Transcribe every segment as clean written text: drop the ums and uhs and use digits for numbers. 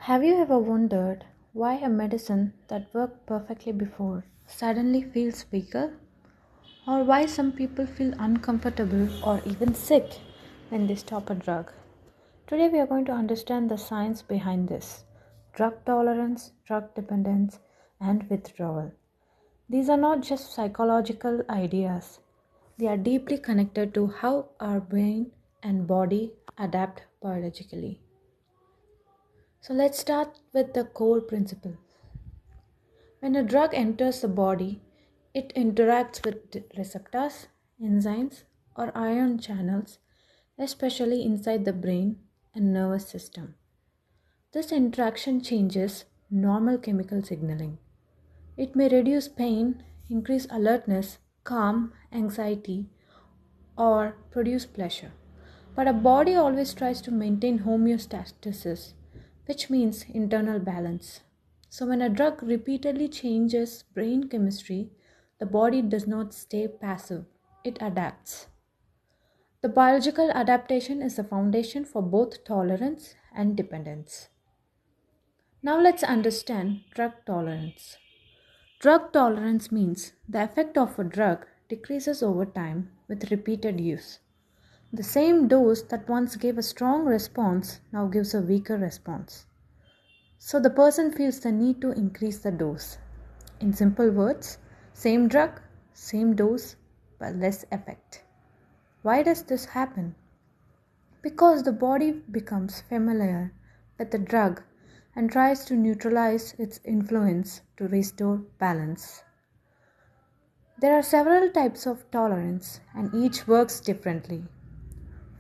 Have you ever wondered why a medicine that worked perfectly before suddenly feels weaker? Or why some people feel uncomfortable or even sick when they stop a drug? Today we are going to understand the science behind this: drug tolerance, drug dependence, and withdrawal. These are not just psychological ideas, they are deeply connected to how our brain and body adapt biologically. So let's start with the core principle. When a drug enters the body, it interacts with receptors, enzymes, or ion channels, especially inside the brain and nervous system. This interaction changes normal chemical signaling. It may reduce pain, increase alertness, calm anxiety, or produce pleasure. But our body always tries to maintain homeostasis, which means internal balance. So, when a drug repeatedly changes brain chemistry, the body does not stay passive, it adapts. The biological adaptation is the foundation for both tolerance and dependence. Now, let's understand drug tolerance. Drug tolerance means the effect of a drug decreases over time with repeated use. The same dose that once gave a strong response now gives a weaker response. So the person feels the need to increase the dose. In simple words, same drug, same dose, but less effect. Why does this happen? Because the body becomes familiar with the drug and tries to neutralize its influence to restore balance. There are several types of tolerance and each works differently.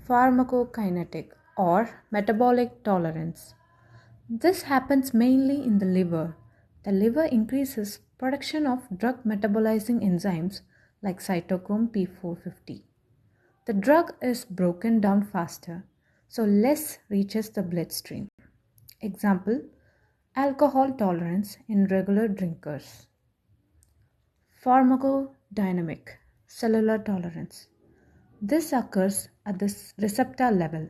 Pharmacokinetic or metabolic tolerance. This happens mainly in the liver. The liver increases production of drug metabolizing enzymes like cytochrome P450. The drug is broken down faster, so less reaches the bloodstream. Example: alcohol tolerance in regular drinkers. Pharmacodynamic cellular tolerance. This occurs at the receptor level.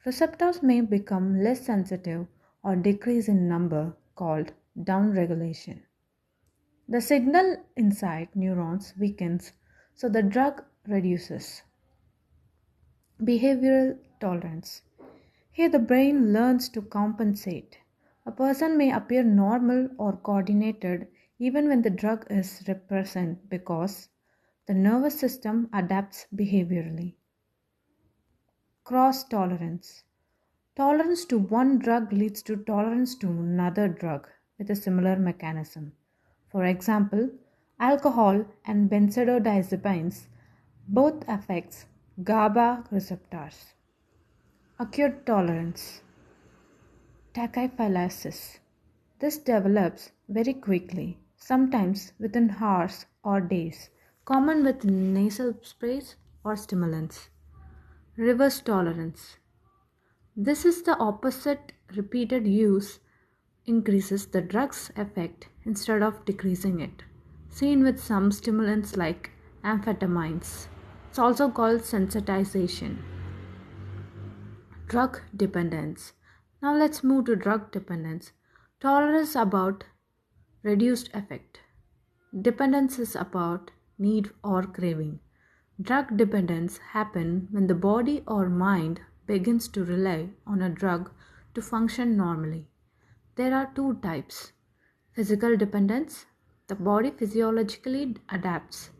Receptors may become less sensitive or decrease in number, called downregulation. The signal inside neurons weakens, so the drug reduces. Behavioral tolerance. Here the brain learns to compensate. A person may appear normal or coordinated even when the drug is present because the nervous system adapts behaviorally. Cross tolerance. Tolerance to one drug leads to tolerance to another drug with a similar mechanism. For example, alcohol and benzodiazepines both affects GABA receptors. Acute tolerance. Tachyphylaxis. This develops very quickly, sometimes within hours or days, common with nasal sprays or stimulants. Reverse tolerance. This is the opposite. Repeated use increases the drug's effect instead of decreasing it, seen with some stimulants like amphetamines. It's also called sensitization. Drug dependence. Now let's move to drug dependence. Tolerance is about reduced effect. Dependence is about need or craving. Drug dependence happens when the body or mind begins to rely on a drug to function normally. There are two types: physical dependence, the body physiologically adapts,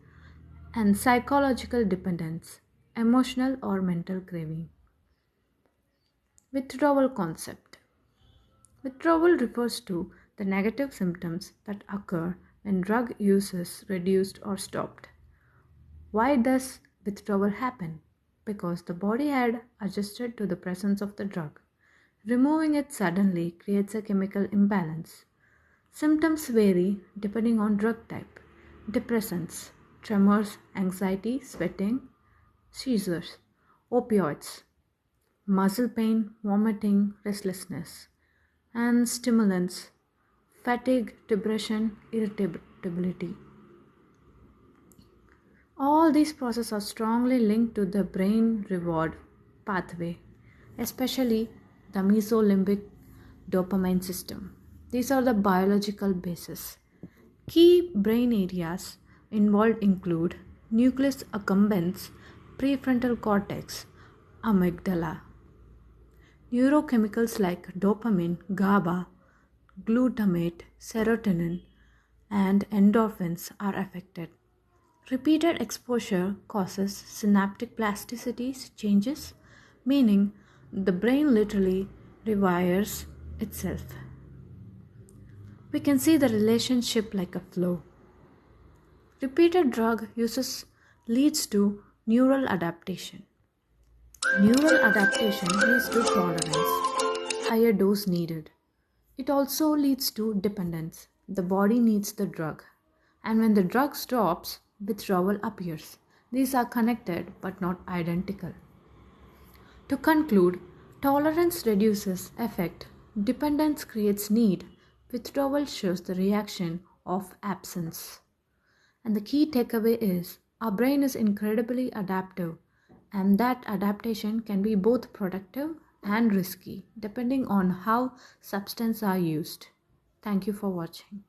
and psychological dependence, emotional or mental craving. Withdrawal concept. Withdrawal refers to the negative symptoms that occur when drug use is reduced or stopped. Why does withdrawal happen? Because the body had adjusted to the presence of the drug. Removing it suddenly creates a chemical imbalance. Symptoms vary depending on drug type: depressants, tremors, anxiety, sweating, seizures; opioids, muscle pain, vomiting, restlessness; and stimulants, fatigue, depression, irritability. All these processes are strongly linked to the brain reward pathway, especially the mesolimbic dopamine system. These are the biological basis. Key brain areas involved include nucleus accumbens, prefrontal cortex, amygdala. Neurochemicals like dopamine, GABA, glutamate, serotonin, and endorphins are affected. Repeated exposure causes synaptic plasticity changes, meaning the brain literally rewires itself. We can see the relationship like a flow. Repeated drug uses leads to neural adaptation. Neural adaptation leads to tolerance, higher dose needed. It also leads to dependence. The body needs the drug. And when the drug stops, withdrawal appears. These are connected but not identical. To conclude, tolerance reduces effect, dependence creates need, withdrawal shows the reaction of absence. And the key takeaway is our brain is incredibly adaptive, and that adaptation can be both productive and risky depending on how substances are used. Thank you for watching.